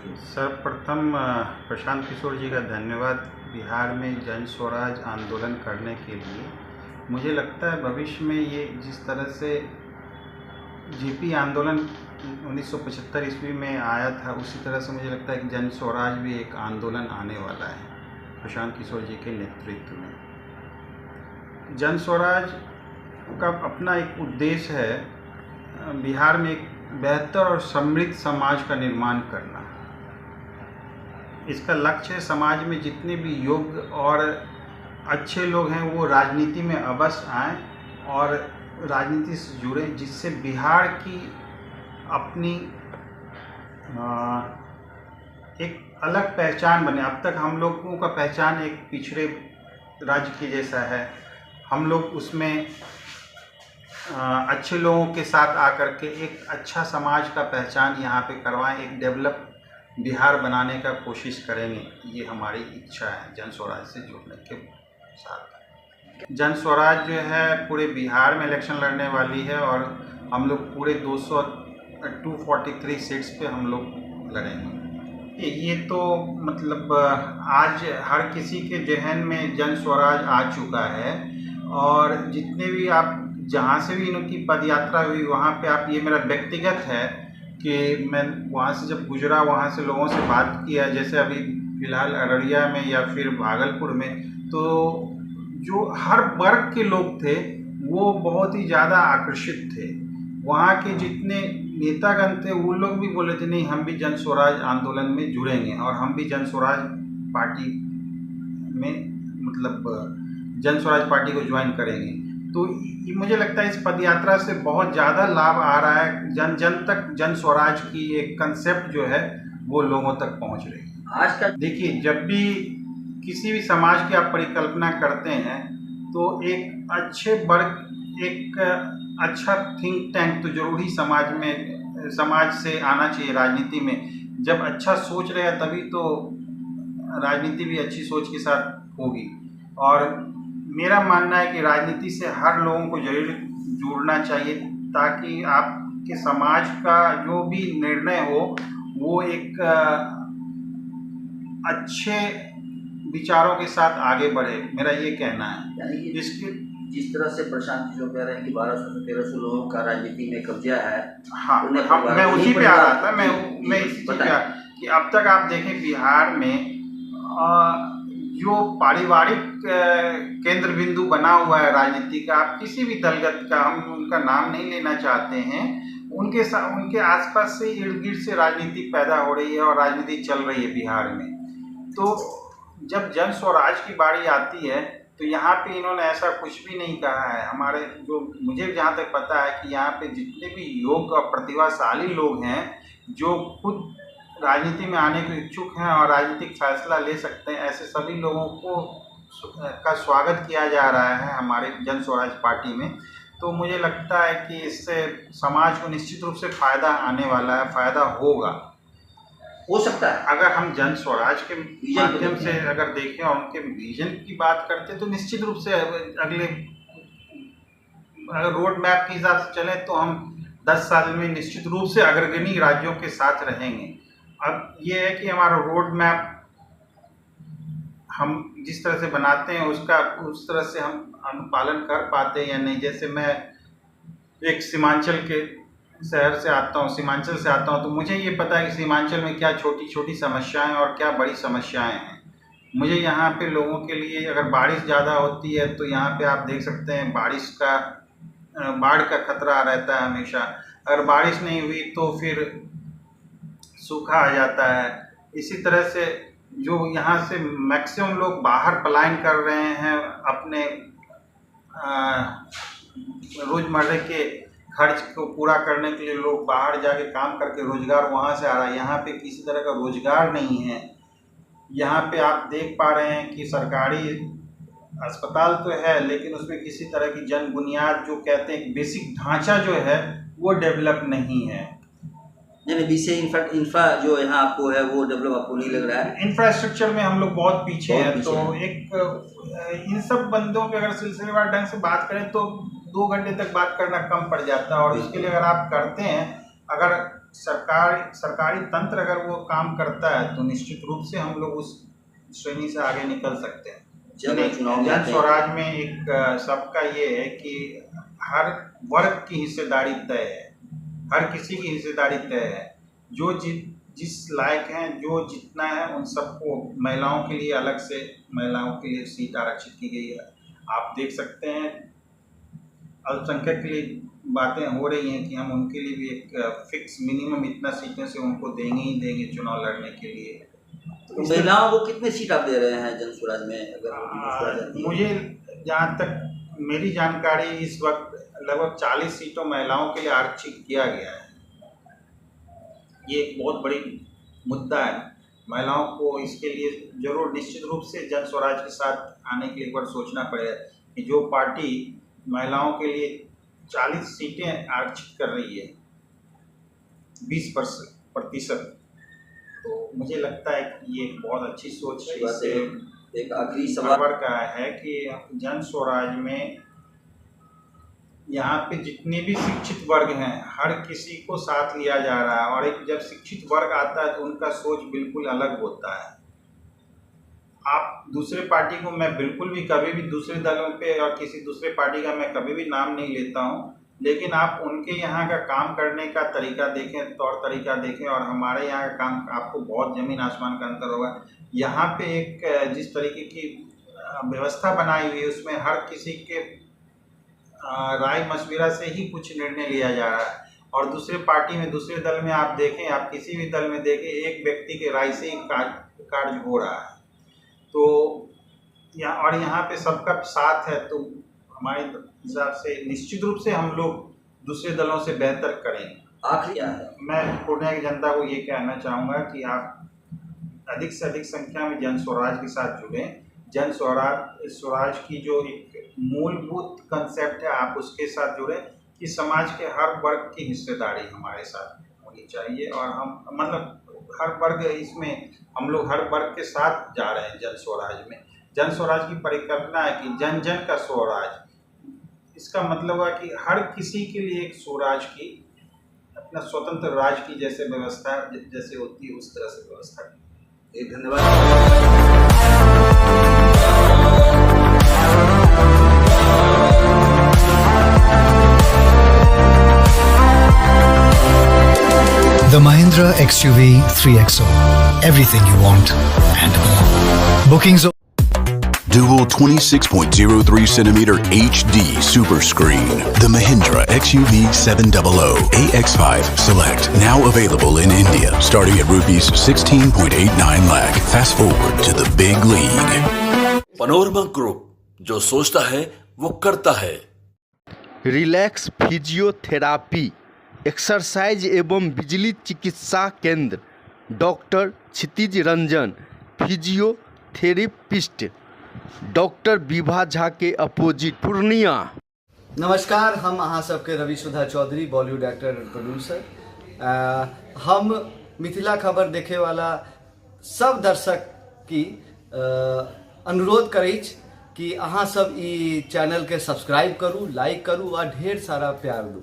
सर्वप्रथम प्रशांत किशोर जी का धन्यवाद। बिहार में जन स्वराज आंदोलन करने के लिए मुझे लगता है भविष्य में ये जिस तरह से जेपी आंदोलन 1975 ईस्वी में आया था, उसी तरह से मुझे लगता है कि जन स्वराज भी एक आंदोलन आने वाला है प्रशांत किशोर जी के नेतृत्व में। जन स्वराज का अपना एक उद्देश्य है बिहार में एक बेहतर और समृद्ध समाज का निर्माण करना। इसका लक्ष्य है समाज में जितने भी योग्य और अच्छे लोग हैं वो राजनीति में अवश्य आएँ और राजनीति से जुड़े, जिससे बिहार की अपनी एक अलग पहचान बने। अब तक हम लोगों का पहचान एक पिछड़े राज्य के जैसा है। हम लोग उसमें अच्छे लोगों के साथ आकर के एक अच्छा समाज का पहचान यहाँ पे करवाएं, एक डेवलप बिहार बनाने का कोशिश करेंगे। ये हमारी इच्छा है जन स्वराज से जुड़ने के साथ। जन स्वराज जो है पूरे बिहार में इलेक्शन लड़ने वाली है और हम लोग पूरे 243 सीट्स पे हम लोग लड़ेंगे। ये तो मतलब आज हर किसी के जहन में जन स्वराज आ चुका है और जितने भी आप जहाँ से भी इनकी पदयात्रा हुई वहाँ पे आप, ये मेरा व्यक्तिगत है कि मैं वहाँ से जब गुजरा, वहाँ से लोगों से बात किया, जैसे अभी फ़िलहाल अररिया में या फिर भागलपुर में, तो जो हर वर्ग के लोग थे वो बहुत ही ज़्यादा आकर्षित थे। वहाँ के जितने नेतागण थे वो लोग भी बोले थे नहीं, हम भी जन स्वराज आंदोलन में जुड़ेंगे और हम भी जन स्वराज पार्टी में मतलब जन स्वराज पार्टी को ज्वाइन करेंगे। तो मुझे लगता है इस पदयात्रा से बहुत ज़्यादा लाभ आ रहा है। जन जन तक जन स्वराज की एक कंसेप्ट जो है वो लोगों तक पहुंच रही है। आज का देखिए, जब भी किसी भी समाज की आप परिकल्पना करते हैं तो एक अच्छे वर्ग, एक अच्छा थिंक टैंक तो जरूरी समाज से आना चाहिए राजनीति में। जब अच्छा सोच रहे हैं तभी तो राजनीति भी अच्छी सोच के साथ होगी। और मेरा मानना है कि राजनीति से हर लोगों को जरूर जुड़ना चाहिए ताकि आपके समाज का जो भी निर्णय हो वो एक अच्छे विचारों के साथ आगे बढ़े। मेरा ये कहना है। यानी कि इसके जिस तरह से प्रशांत जो कह रहे हैं कि 1200-1300 लोगों का राजनीति में कब्जा है। हाँ, मैं उसी पे आ रहा था। मैं इसी पे कि अब तक आप देखें बिहार में जो पारिवारिक केंद्र बिंदु बना हुआ है राजनीति का, आप किसी भी दलगत का, हम उनका नाम नहीं लेना चाहते हैं, उनके आसपास से इर्द गिर्द से राजनीति पैदा हो रही है और राजनीति चल रही है बिहार में। तो जब जन स्वराज की बारी आती है तो यहाँ पे इन्होंने ऐसा कुछ भी नहीं कहा है। हमारे जो मुझे जहाँ तक पता है कि यहाँ पे जितने भी योग्य और प्रतिभाशाली लोग हैं जो खुद राजनीति में आने के इच्छुक हैं और राजनीतिक फैसला ले सकते हैं, ऐसे सभी लोगों को का स्वागत किया जा रहा है हमारे जन स्वराज पार्टी में। तो मुझे लगता है कि इससे समाज को निश्चित रूप से फ़ायदा आने वाला है, फ़ायदा होगा, हो सकता है। अगर हम जन स्वराज के माध्यम से अगर देखें और उनके विजन की बात करते तो निश्चित रूप से अगले अगर रोड मैप के हिसाब से चलें तो हम 10 साल में निश्चित रूप से अग्रगणी राज्यों के साथ रहेंगे। अब ये है कि हमारा रोड मैप हम जिस तरह से बनाते हैं उसका उस तरह से हम अनुपालन कर पाते हैं या नहीं। जैसे मैं एक सीमांचल के शहर से आता हूँ, सीमांचल से आता हूँ, तो मुझे ये पता है कि सीमांचल में क्या छोटी छोटी समस्याएं और क्या बड़ी समस्याएं हैं। मुझे यहाँ पे लोगों के लिए अगर बारिश ज़्यादा होती है तो यहाँ पे आप देख सकते हैं बाढ़ का खतरा रहता है हमेशा। अगर बारिश नहीं हुई तो फिर सूखा आ जाता है। इसी तरह से जो यहाँ से मैक्सिमम लोग बाहर पलायन कर रहे हैं, अपने रोज़मर्रा के खर्च को पूरा करने के लिए लोग बाहर जाके काम करके रोज़गार वहाँ से आ रहा है। यहाँ पे किसी तरह का रोज़गार नहीं है। यहाँ पे आप देख पा रहे हैं कि सरकारी अस्पताल तो है लेकिन उसमें किसी तरह की जन बुनियाद जो कहते हैं बेसिक ढांचा जो है वो डेवलप नहीं है। यानी विषय इंफ्रा जो यहाँ आपको है वो डेवलप आपको नहीं लग रहा है। इंफ्रास्ट्रक्चर में हम लोग बहुत पीछे हैं। तो एक इन सब बंदों पे अगर सिलसिलेवार ढंग से बात करें तो 2 घंटे तक बात करना कम पड़ जाता है और इसके लिए अगर आप करते हैं, अगर सरकारी तंत्र अगर वो काम करता है तो निश्चित रूप से हम लोग उस श्रेणी से आगे निकल सकते हैं। जन स्वराज में एक सबका ये है कि हर वर्ग की हिस्सेदारी तय है, हर किसी की हिस्सेदारी तय है। जो जिस लायक हैं, जो जितना है, उन सबको महिलाओं के लिए अलग से महिलाओं के लिए सीट आरक्षित की गई है। आप देख सकते हैं अल्पसंख्यक के लिए बातें हो रही हैं कि हम उनके लिए भी एक फिक्स मिनिमम इतना सीटें से उनको देंगे ही देंगे चुनाव लड़ने के लिए। तो महिलाओं को कितने सीट आप दे रहे हैं जन स्वराज में? अगर मुझे जहाँ तक मेरी जानकारी इस वक्त लगभग 40 सीटों महिलाओं के लिए आरक्षित किया गया है। ये एक बहुत बड़ी मुद्दा है। महिलाओं को इसके लिए जरूर निश्चित रूप से जन स्वराज के साथ आने के लिए एक बार सोचना पड़ेगा कि जो पार्टी महिलाओं के लिए 40 सीटें आरक्षित कर रही है 20%, तो मुझे लगता है कि ये एक बहुत अच्छी सोच है। इससे एक आखिरी सवाल का है कि जन स्वराज में यहाँ पे जितने भी शिक्षित वर्ग हैं हर किसी को साथ लिया जा रहा है, और एक जब शिक्षित वर्ग आता है तो उनका सोच बिल्कुल अलग होता है। आप दूसरे पार्टी को, मैं बिल्कुल भी कभी भी दूसरे दलों पे और किसी दूसरे पार्टी का मैं कभी भी नाम नहीं लेता हूँ, लेकिन आप उनके यहाँ का काम करने का तरीका देखें, तौर तरीका देखें, और हमारे यहाँ का काम आपको बहुत ज़मीन आसमान का अंतर होगा। यहाँ पे एक जिस तरीके की व्यवस्था बनाई हुई है उसमें हर किसी के राय मशविरा से ही कुछ निर्णय लिया जा रहा है, और दूसरे पार्टी में, दूसरे दल में आप देखें, आप किसी भी दल में देखें, एक व्यक्ति के राय से ही कार्य हो रहा है। तो यहाँ पे सबका साथ है, तो हमारे हिसाब से निश्चित रूप से हम लोग दूसरे दलों से बेहतर करेंगे। आखिरी मैं पूर्णिया की जनता को ये कहना चाहूँगा कि आप अधिक से अधिक संख्या में जन स्वराज के साथ जुड़ें। जन स्वराज की जो एक मूलभूत कंसेप्ट है आप उसके साथ जुड़ें कि समाज के हर वर्ग की हिस्सेदारी हमारे साथ होनी चाहिए, और हम मतलब हर वर्ग, इसमें हम लोग हर वर्ग के साथ जा रहे हैं जन स्वराज में। जन स्वराज की परिकल्पना है कि जन जन का स्वराज, इसका मतलब है कि हर किसी के लिए एक स्वराज की, अपना स्वतंत्र राज की जैसे व्यवस्था जैसे होती है उस तरह से व्यवस्था की। धन्यवाद। The Mahindra XUV 3XO. Everything you want and more. Bookings. Dual 26.03 centimeter HD Super Screen. The Mahindra XUV 700 AX5 Select. Now available in India, starting at rupees 16.89 lakh. Fast forward to the big league. Panorama group, जो सोचता है वो करता है। Relax physiotherapy, exercise एवं बिजली चिकित्सा केंद्र, doctor Kshitij Ranjan, physiotherapist, doctor Vibha Jha के अपोजिट, पूर्णिया। नमस्कार, हम अहाँ सबके Ravi Sudha Chaudhary, Bollywood actor and producer. हम मिथिला खबर देखे वाला सब दर्शक की अनुरोध करै छी कि अहाँ सब ई चैनल के सब्सक्राइब करू, लाइक करू और ढेर सारा प्यार दू।